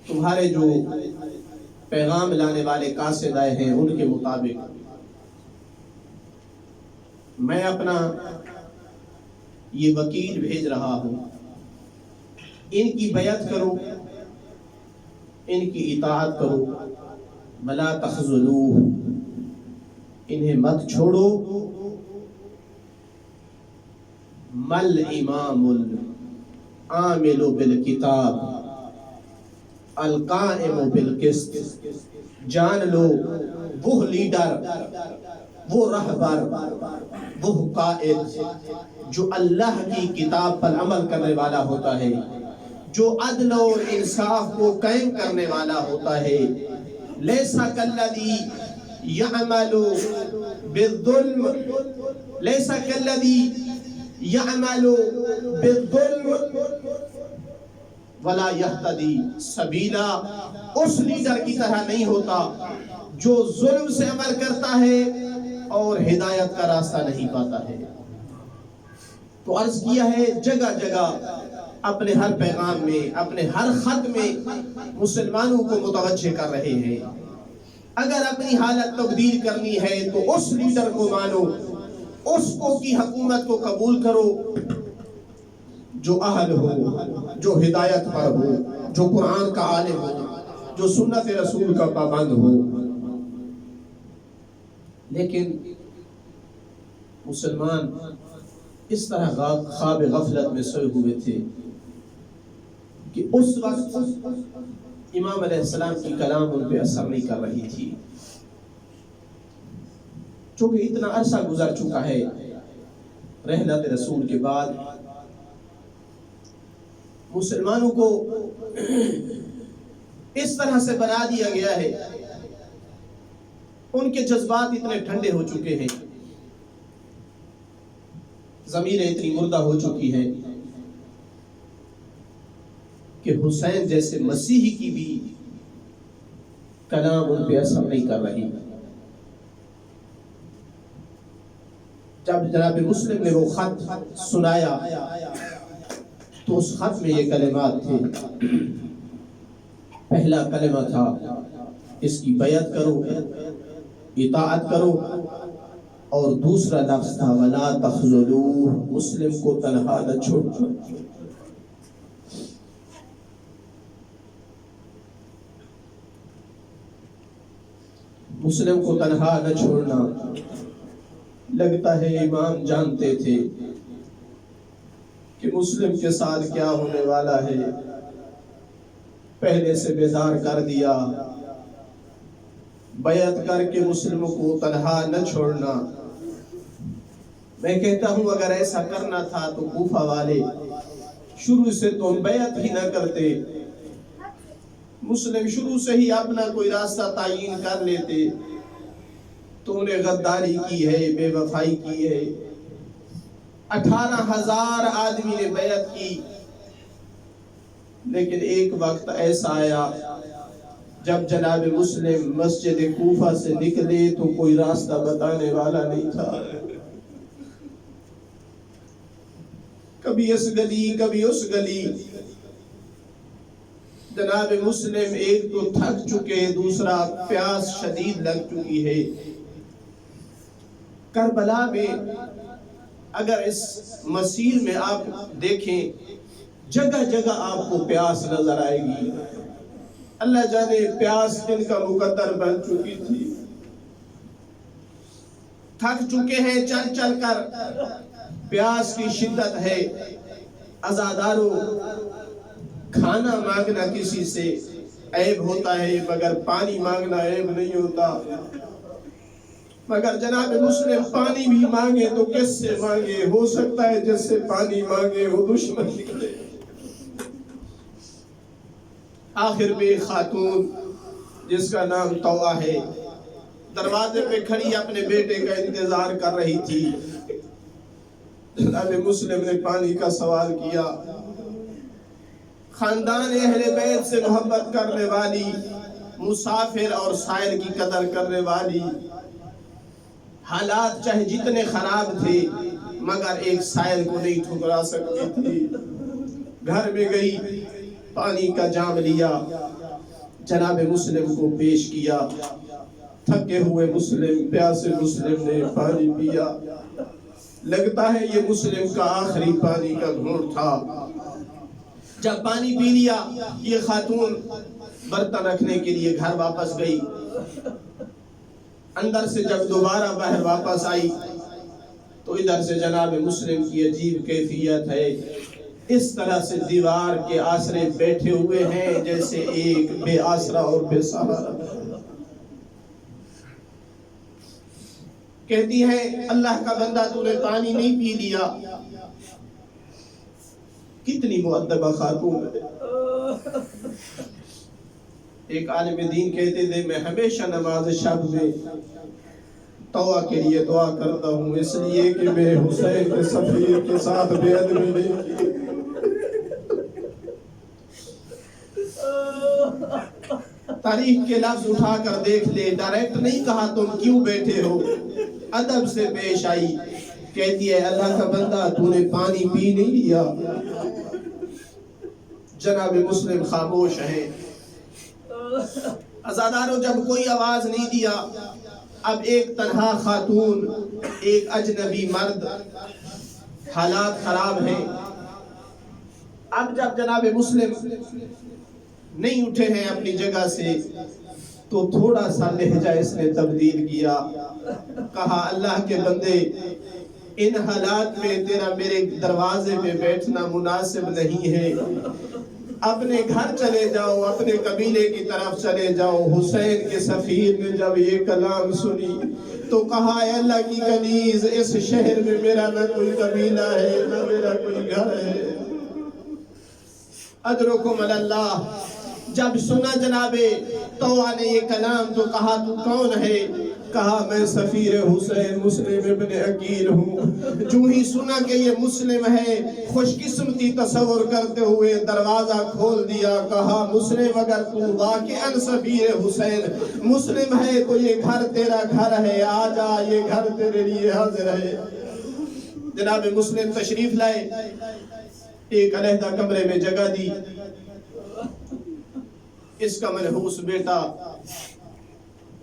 تمہارے جو پیغام لانے والے قاصد آئے ہیں ان کے مطابق میں اپنا یہ وکیل بھیج رہا ہوں، ان کی بیعت کرو، ان کی اطاعت کرو، ولا تخذلوہ، انہیں مت چھوڑو۔ مل امام العامل بالکتاب القائم بالقسط، جان لو وہ لیڈر، وہ رہبر، وہ قائد جو اللہ کی کتاب پر عمل کرنے والا ہوتا ہے، جو عدل اور انصاف کو قائم کرنے والا ہوتا ہے۔ لیسا کالذی یعمل بالظلم، لیسا کالذی یعمل بالظلم ولا یہتدی سبیلا، اس لیڈر کی طرح نہیں ہوتا جو ظلم سے عمل کرتا ہے اور ہدایت کا راستہ نہیں پاتا ہے۔ تو عرض کیا ہے جگہ جگہ اپنے ہر پیغام میں، اپنے ہر خط میں مسلمانوں کو متوجہ کر رہے ہیں اگر اپنی حالت تبدیل کرنی ہے تو اس لیڈر کو مانو، اس کو کی حکومت کو قبول کرو جو اہل ہو، جو ہدایت پر ہو، جو قرآن کا عالم ہو، جو سنت رسول کا پابند ہو۔ لیکن مسلمان اس طرح خواب غفلت میں سوئے ہوئے تھے کہ اس وقت امام علیہ السلام کی کلام ان پہ اثر نہیں کر رہی تھی، چونکہ اتنا عرصہ گزر چکا ہے رحلت رسول کے بعد۔ مسلمانوں کو اس طرح سے بنا دیا گیا ہے، ان کے جذبات اتنے ٹھنڈے ہو چکے ہیں، ضمیریں اتنی مردہ ہو چکی ہیں کہ حسین جیسے مسیحی کی بھی کلام ان پہ اثر نہیں کر رہی۔ جب جناب مسلم نے وہ خط سنایا تو اس خط میں یہ کلمات تھے۔ پہلا کلمہ تھا اس کی بیعت کرو، اطاعت کرو، اور دوسرا لفظ تھا وَلَا تَخْذُلُوهُ، مسلم کو تنہا نہ چھوڑنا۔ مسلم کو تنہا نہ چھوڑنا۔ لگتا ہے امام جانتے تھے کہ مسلم کے ساتھ کیا ہونے والا ہے، پہلے سے بیدار کر دیا، بیعت کر کے مسلموں کو تنہا نہ چھوڑنا۔ میں کہتا ہوں اگر ایسا کرنا تھا تو کوفہ والے شروع سے تو بیعت ہی نہ کرتے، مسلم شروع سے ہی اپنا کوئی راستہ تعین کر لیتے۔ تو نے غداری کی ہے، بے وفائی کی ہے، 18,000 آدمی نے بیعت کی، لیکن ایک وقت ایسا آیا جب جناب مسلم مسجد کوفہ سے نکلے تو کوئی راستہ بتانے والا نہیں تھا۔ کبھی اس گلی کبھی اس گلی۔ جناب مسلم ایک تو تھک چکے، دوسرا پیاس شدید لگ چکی ہے۔ کربلا میں اگر اس مسیر میں آپ دیکھیں جگہ جگہ آپ کو پیاس نظر آئے گی۔ اللہ جانے پیاس ان کا مقدر بن چکی تھی، تھک چکے ہیں چل چل کر، پیاس کی شدت ہے۔ عزاداروں، کھانا مانگنا کسی سے عیب ہوتا ہے مگر پانی مانگنا عیب نہیں ہوتا۔ مگر جناب مسلم پانی بھی مانگے تو کس سے مانگے؟ ہو سکتا ہے جس سے پانی مانگے وہ دشمن نکلے۔ آخر میں خاتون جس کا نام طوع ہے دروازے پہ کھڑی اپنے بیٹے کا انتظار کر رہی تھی۔ جناب مسلم نے پانی کا سوال کیا۔ خاندان اہل بیت سے محبت کرنے والی، مسافر اور سائل کی قدر کرنے والی، حالات چاہے جتنے خراب تھے مگر ایک سائل کو نہیں ٹھکرا سکتی تھی۔ گھر میں گئی، پانی کا جام لیا، جناب مسلم کو پیش کیا۔ تھکے ہوئے مسلم، پیاسے مسلم نے پانی پیا۔ لگتا ہے یہ مسلم کا آخری پانی کا گھونٹ تھا۔ جب پانی پی لیا یہ خاتون برتن رکھنے کے لیے گھر واپس گئی۔ اندر سے جب دوبارہ باہر واپس آئی تو ادھر سے جناب مسلم کی عجیب کیفیت ہے، اس طرح سے دیوار کے آسرے بیٹھے ہوئے ہیں جیسے ایک بے آسرا اور بے سہارا۔ کہتی ہے اللہ کا بندہ تو نے پانی نہیں پی لیا۔ کتنی مؤدبہ خاتون ہے۔ ایک عالم دین کہتے تھے میں ہمیشہ نماز شب میں طوع کے لیے دعا کرتا ہوں، اس لیے کہ میں حسین کے سفیر کے ساتھ بے ادبی نہیں کی۔ تاریخ کے لفظ اٹھا کر دیکھ لے، ڈائریکٹ نہیں کہا تم کیوں بیٹھے ہو، ادب سے پیش آئی۔ کہتی ہے اللہ کا بندہ تو نے پانی پی نہیں لیا۔ جناب مسلم خاموش ہیں۔ عزاداروں جب کوئی آواز نہیں دیا، اب ایک تنہا خاتون، ایک اجنبی مرد، حالات خراب ہیں۔ اب جب جناب مسلم نہیں اٹھے ہیں اپنی جگہ سے تو تھوڑا سا لہجہ اس نے تبدیل کیا، کہا اللہ کے بندے ان حالات میں تیرا میرے دروازے پہ بیٹھنا مناسب نہیں ہے، اپنے گھر چلے جاؤ، اپنے قبیلے کی طرف چلے جاؤ۔ حسین کے سفیر نے جب یہ کلام سنی تو کہا اے اللہ کی کنیز، اس شہر میں میرا نہ کوئی قبیلہ ہے نہ میرا کوئی گھر ہے۔ اجرکم اللہ۔ جب سنا جناب طوع نے یہ کلام تو کہا تو کون ہے؟ کہا میں سفیر حسین مسلم ابن عقیل ہوں۔ جو ہی سنا کہ یہ مسلم ہے، خوش قسمتی تصور کرتے ہوئے دروازہ کھول دیا، کہا مسلم اگر تو واقعاً سفیر حسین مسلم ہے تو یہ گھر تیرا گھر ہے، آ جا، یہ گھر تیرے لیے حاضر ہے۔ جناب مسلم تشریف لائے، ایک علیحدہ کمرے میں جگہ دی۔ اس کا منحوس بیٹا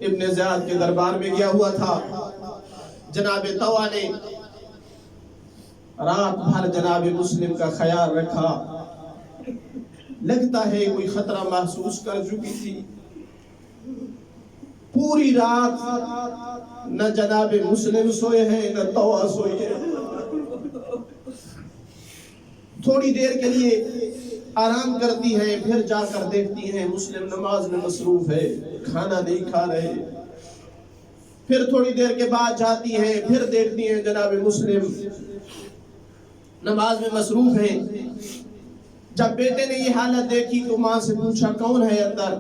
ابن زیاد کے دربار میں گیا ہوا تھا۔ جناب طوع نے رات بھر جناب مسلم کا خیال رکھا، لگتا ہے کوئی خطرہ محسوس کر چکی تھی۔ پوری رات نہ جناب مسلم سوئے ہیں نہ طوع سوئے ہیں۔ تھوڑی دیر کے لیے آرام کرتی ہیں، پھر جا کر دیکھتی ہیں مسلم نماز میں مصروف ہے، کھانا نہیں کھا رہے۔ پھر تھوڑی دیر کے بعد جاتی ہیں، پھر دیکھتی ہیں جناب مسلم نماز میں مصروف ہیں۔ جب بیٹے نے یہ حالت دیکھی تو ماں سے پوچھا کون ہے اندر؟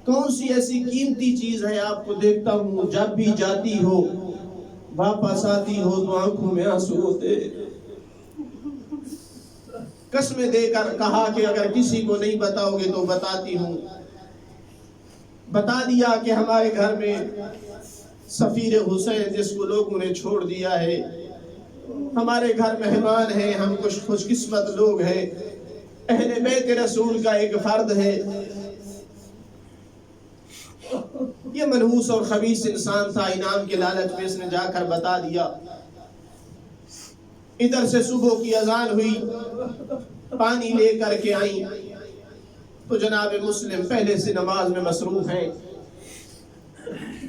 کون سی ایسی قیمتی چیز ہے آپ کو دیکھتا ہوں جب بھی جاتی ہو واپس آتی ہو تو آنکھوں میں آنسو ہوتے؟ قسمیں دے کر کہا کہ اگر کسی کو نہیں بتاؤ گے تو بتاتی ہوں۔ بتا دیا کہ ہمارے گھر میں سفیر حسین جس کو لوگوں نے چھوڑ دیا ہے، ہمارے گھر مہمان ہیں، ہم کچھ خوش قسمت لوگ ہیں، اہل بیت رسول کا ایک فرد ہے۔ یہ منحوس اور خبیث انسان تھا، انعام کے لالچ میں اس نے جا کر بتا دیا۔ ادھر سے صبح کی اذان ہوئی، پانی لے کر کے آئیں تو جناب مسلم پہلے سے نماز میں مصروف ہیں۔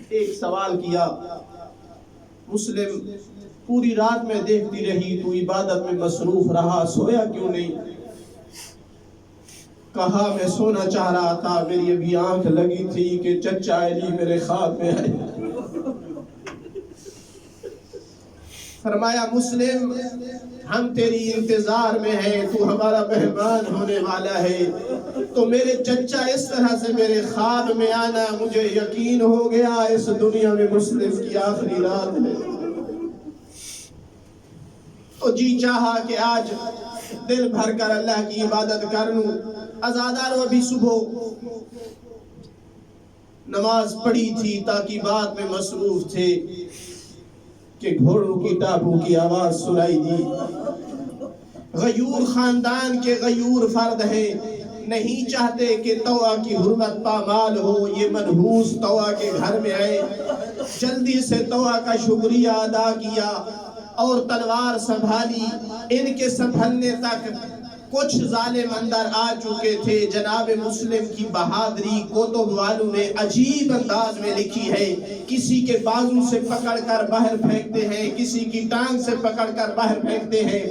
ایک سوال کیا، مسلم پوری رات میں دیکھتی رہی تو عبادت میں مصروف رہا، سویا کیوں نہیں؟ کہا میں سونا چاہ رہا تھا، میری ابھی آنکھ لگی تھی کہ چچا علی میرے خواب میں آئے۔ فرمایا مسلم ہم تیری انتظار میں ہیں، تو ہمارا مہمان ہونے والا ہے، تو میرے چچا اس طرح سے میرے خواب میں آنا مجھے یقین ہو گیا اس دنیا میں مسلم کی آخری رات ہے۔ تو جی چاہا کہ آج دل بھر کر اللہ کی عبادت کر لوں۔ عزاداروں ابھی صبح نماز پڑھی تھی، تاکہ بعد میں مصروف تھے کہ گھوڑوں کی ٹاپوں کی آواز سنائی دی۔ غیور خاندان کے غیور فرد ہیں، نہیں چاہتے کہ طوع کی حرمت پامال ہو، یہ منحوس طوع کے گھر میں آئے۔ جلدی سے طوع کا شکریہ ادا کیا اور تلوار سنبھالی۔ ان کے سنبھلنے تک کچھ ظالم اندر آ چکے تھے۔ جناب مسلم کی بہادری کتب والوں نے عجیب انداز میں لکھی ہے، کسی کے بازو سے پکڑ کر باہر پھینکتے ہیں، کسی کی ٹانگ سے پکڑ کر باہر پھینکتے ہیں،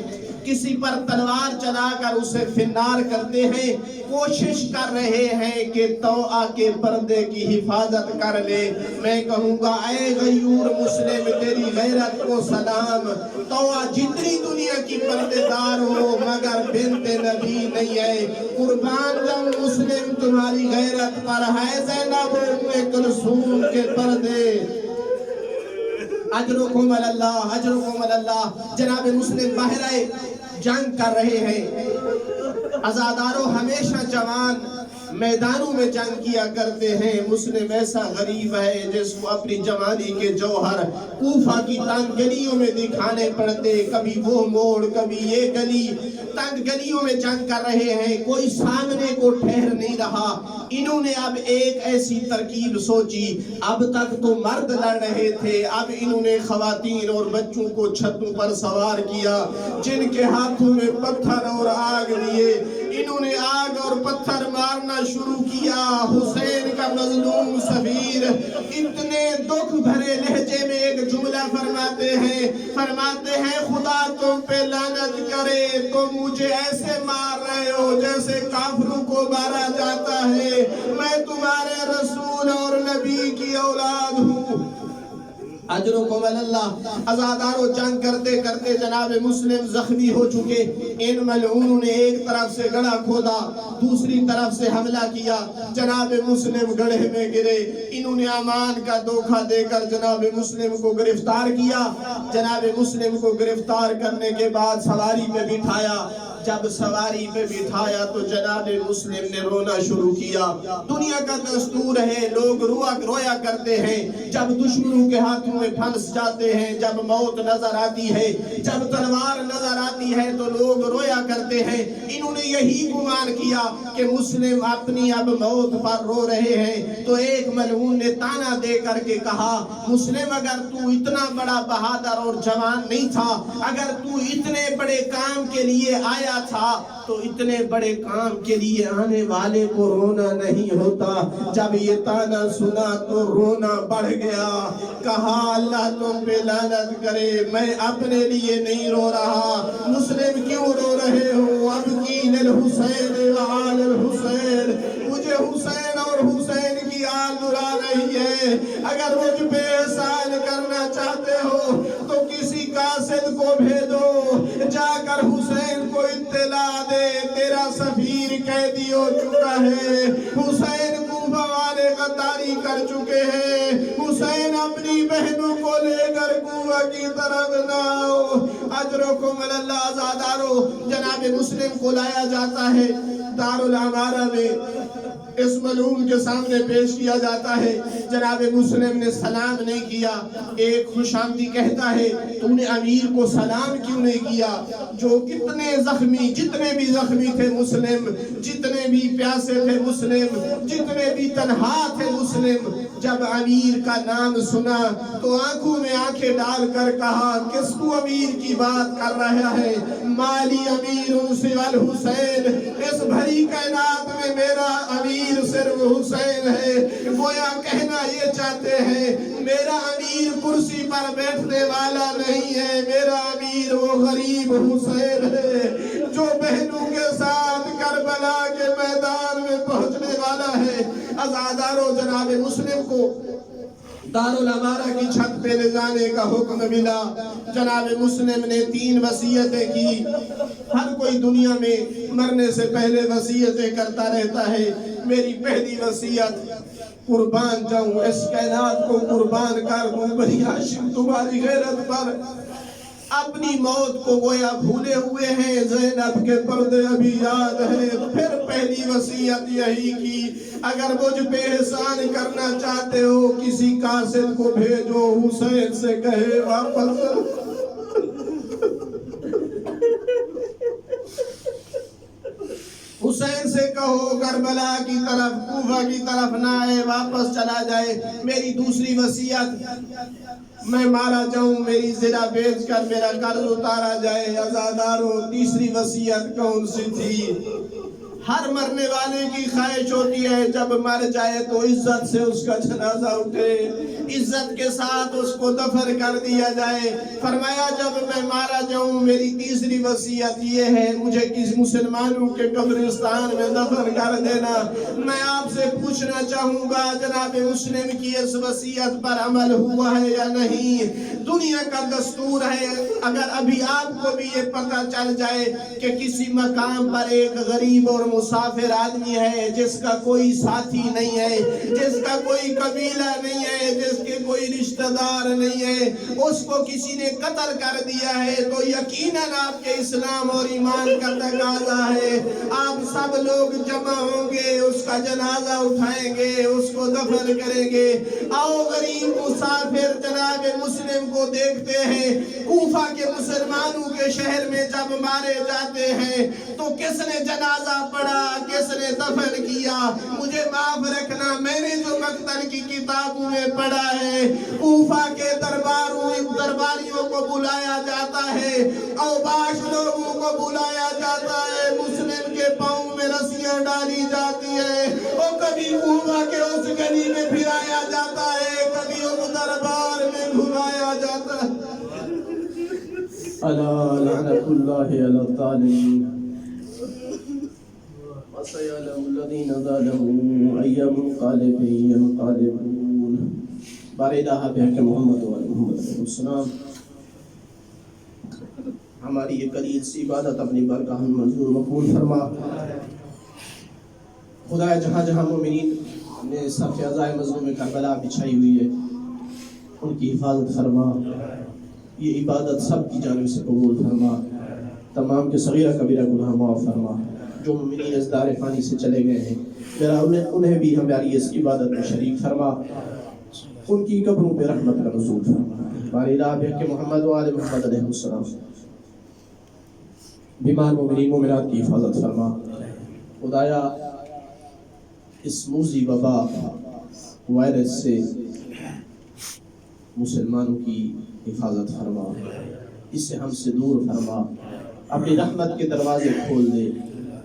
کسی پر تلوار چلا کر اسے فنار کرتے ہیں۔ کوشش کر رہے ہیں کہ طوع کے پردے کی حفاظت کر لے۔ میں کہوں گا اے غیور مسلم تیری غیرت کو سلام۔ طوع جتنی دنیا کی پردے دار ہو مگر بنت نبی نہیں ہے۔ قربان جاؤں مسلم تمہاری غیرت پر ہے زینب ام کلثوم کے پردے۔ اجرکم اللہ، اجرکم اللہ۔ جناب مسلم باہر آئے، جنگ کر رہے ہیں۔ عزاداروں ہمیشہ جوان میدانوں میں جنگ کیا کرتے ہیں. مسلم ایسا غریب ہے جس کو اپنی جوانی کے جوہر کوفہ کی تنگ گلیوں میں دکھانے پڑتے. کبھی وہ موڑ کبھی یہ گلی, تنگ گلیوں میں جنگ کر رہے ہیں, کوئی سامنے کو ٹھہر نہیں رہا. انہوں نے اب ایک ایسی ترکیب سوچی. اب تک تو مرد لڑ رہے تھے, اب انہوں نے خواتین اور بچوں کو چھتوں پر سوار کیا جن کے ہاتھوں میں پتھر اور آگ لیے. انہوں نے آگ اور پتھر مارنا شروع کیا. حسین کا مظلوم سفیر اتنے دکھ بھرے لہجے میں ایک جملہ فرماتے ہیں خدا تم پہ لعنت کرے, تم مجھے ایسے مار رہے ہو جیسے کافروں کو مارا جاتا ہے. میں تمہارے رسول اور نبی کی اولاد ہوں. اجرکم اللہ. عزادارو جنگ کرتے کرتے جناب مسلم زخمی ہو چکے. ان ملعونوں نے ایک طرف سے گڑھا کھودا, دوسری طرف سے حملہ کیا. جناب مسلم گڑھے میں گرے. انہوں نے امان کا دھوکہ دے کر جناب مسلم کو گرفتار کیا. جناب مسلم کو گرفتار کرنے کے بعد سواری پہ بٹھایا. جب سواری پہ بٹھایا تو جناب مسلم نے رونا شروع کیا. دنیا کا دستور ہے, لوگ رویا کرتے ہیں جب دشمنوں کے ہاتھوں میں پھنس جاتے ہیں, جب موت نظر آتی ہے, جب تلوار نظر آتی ہے تو لوگ رویا کرتے ہیں. انہوں نے یہی گمان کیا کہ مسلم اپنی اب موت پر رو رہے ہیں. تو ایک ملعون نے تانا دے کر کے کہا, مسلم اگر تو اتنا بڑا بہادر اور جوان نہیں تھا, اگر تو اتنے بڑے کام کے لیے آیا تھا تو اتنے بڑے کام کے لیے آنے والے کو رونا نہیں ہوتا. جب یہ تانا سنا تو رونا بڑھ گیا. کہا اللہ تم پہ لعنت کرے, میں اپنے لیے نہیں رو رہا. مسلم کیوں رو رہے ہو؟ اب کین الحسین وآل الحسین, مجھے حسین اور حسین کی آل رلا رہی ہے. اگر مجھ پہ احسان کرنا چاہتے ہو تو کسی قاصد کو بھیجو, جا کر حسین کو اطلاع دے تیرا سفیر قیدی ہو چکا ہے. حسین کوفہ والے غداری کر چکے ہیں. حسین اپنی بہنوں کو لے کر کوفہ کی طرف نہ آؤ. اجرکم اللہ. آزادارو جناب مسلم کو لایا جاتا ہے دارالعمارہ میں, اس ملعون کے سامنے پیش کیا جاتا ہے. جناب مسلم نے سلام نہیں کیا. ایک خوش آمدی کہتا ہے تم نے امیر کو سلام کیوں نہیں کیا؟ جو کتنے زخمی, جتنے بھی زخمی تھے مسلم, جتنے بھی پیاسے تھے مسلم, جتنے بھی تنہا تھے مسلم, جب امیر کا نام سنا تو آنکھوں میں آنکھیں ڈال کر کہا کس کو امیر کی بات کر رہا ہے؟ مالی امیر سوى الحسین, اس بھری کائنات میں میرا امیر صرف حسین ہے. گویا کہنا یہ چاہتے ہیں میرا امیر کرسی پر بیٹھنے والا نہیں ہے, میرا امیر وہ غریب حسین ہے جو بہنوں کے ساتھ کربلا کے میدان میں پہنچنے والا ہے. عزادارو جناب مسلم کو دارالعمارہ کی چھت پہ لے جانے کا حکم ملا. جناب مسلم نے 3 وصیتیں کی. ہر کوئی دنیا میں مرنے سے پہلے وصیتیں کرتا رہتا ہے. میری پہلی وصیت, قربان جاؤں, اس کائنات کو قربان کر دوں بنی ہاشم تمہاری غیرت پر. اپنی موت کو گویا بھولے ہوئے ہیں, زینب کے پردے ابھی یاد ہیں. پھر پہلی وصیت یہی کی, اگر مجھ پہ احسان کرنا چاہتے ہو کسی قاصد کو بھیجو, حسین سے کہے واپس. حسین سے کہو کربلا کی طرف, کوفہ کی طرف نہ آئے, واپس چلا جائے. میری دوسری وصیت, میں مارا جاؤں, میری زرہ بیچ کر میرا قرض اتارا جائے. عزادارو تیسری وصیت کون سی تھی؟ ہر مرنے والے کی خواہش ہوتی ہے جب مر جائے تو عزت سے اس کا جنازہ اٹھے, عزت کے ساتھ اس کو دفن کر دیا جائے. فرمایا جب میں مارا جاؤں میری تیسری وصیت یہ ہے مجھے کسی مسلمانوں کے قبرستان میں دفن کر دینا. میں آپ سے پوچھنا چاہوں گا جناب مسلم کی اس وصیت پر عمل ہوا ہے یا نہیں؟ دنیا کا دستور ہے اگر ابھی آپ کو بھی یہ پتہ چل جائے کہ کسی مقام پر ایک غریب اور مسافر آدمی ہے جس کا کوئی ساتھی نہیں ہے, جس کا کوئی قبیلہ نہیں ہے, جس کے کوئی رشتہ دار نہیں ہے، اس کو کسی نے قتل کر دیا ہے، تو یقیناً آپ کے اسلام اور ایمان کا تقاضا ہے آپ سب لوگ جمع ہوں گے، اس کا جنازہ اٹھائیں گے، اس کو دفن کریں گے۔ آؤ غریب مسافر جناب مسلم کو دیکھتے ہیں، کوفہ کے مسلمانوں کے شہر میں جب مارے جاتے ہیں تو کس نے جنازہ پڑھا، کس نے دفن کیا؟ مجھے معاف رکھنا، میں نے جو مقتل کی کتابوں میں پڑھا ہے، کوفہ کے درباریوں کو بلایا جاتا ہے، اوباش لوگوں کو بلایا جاتا ہے، مسلم کے پاؤں میں رسیاں ڈالی جاتی ہے، اور کبھی کوفہ کے اس گلی میں پھرایا جاتا ہے، کبھی اس دربار میں گھمایا جاتا ہے۔ الا لعنت اللہ علی الظالمین وسيعلم الذين ظلموا أي منقلب ينقلبون۔ بار الہ بحق محمد و محمد علیہ السلام، ہماری یہ قلیل سی عبادت اپنی بارگاہ میں منظور مقبول فرما۔ خدا جہاں جہاں مومنین نے صف عزائے مظلوم کربلا بچھائی ہوئی ہے ان کی حفاظت فرما، یہ عبادت سب کی جانب سے قبول فرما، تمام کے صغیرہ کبیرہ گناہ معاف فرما۔ جو مومنین اس دار فانی سے چلے گئے ہیں میرا انہیں بھی ہماری اس عبادت میں شریک فرما، ان کی قبروں پہ رحمت کا نزول فرما۔ بار الہ بحق محمد و آل محمد علیہ السلام، بیمار مومنین مومنات کی حفاظت فرما۔ خدایا اس موذی وبا وائرس سے مسلمانوں کی حفاظت فرما، اس سے ہم سے دور فرما، اپنی رحمت کے دروازے کھول دے۔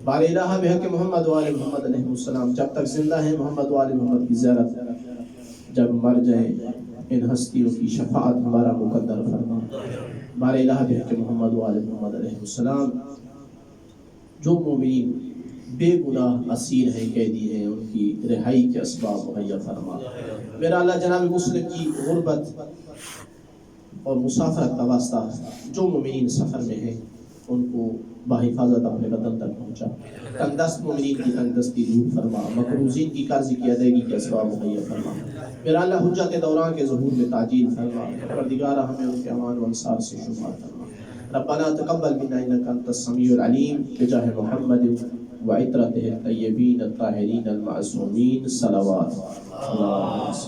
بار الہ بحق محمد و آل محمد علیہ السلام، جب تک زندہ ہیں محمد و آل محمد کی زیارت، جب مر جائیں ان ہستیوں کی شفاعت ہمارا مقدر فرما۔ بار الہ بحق محمد و آل محمد علیہ السلام، جو مومنین بے گناہ اسیر ہیں قیدی ہیں ان کی رہائی کے اسباب مہیا فرما۔ میرا اللہ جناب مسلم کی غربت اور مسافرت کا واسطہ جو مومنین سفر میں ہیں ان کو بحفاظت اپنے وطن تک پہنچا، تنگ دست مومنین کی تنگ دستی دور فرما، مقروضین کی قرض کی ادائیگی کے اسباب مہیا فرما۔ میرا اللہ حجت دوران کے ظہور میں تعجیل فرما، پروردگارہ ہمیں ان کے امان و انصار سے شمار فرما۔ ربنا تقبل منا انك انت السميع العليم بجاه محمد وعطرته الطيبين الطاهرين المعصومين صلوات اللہ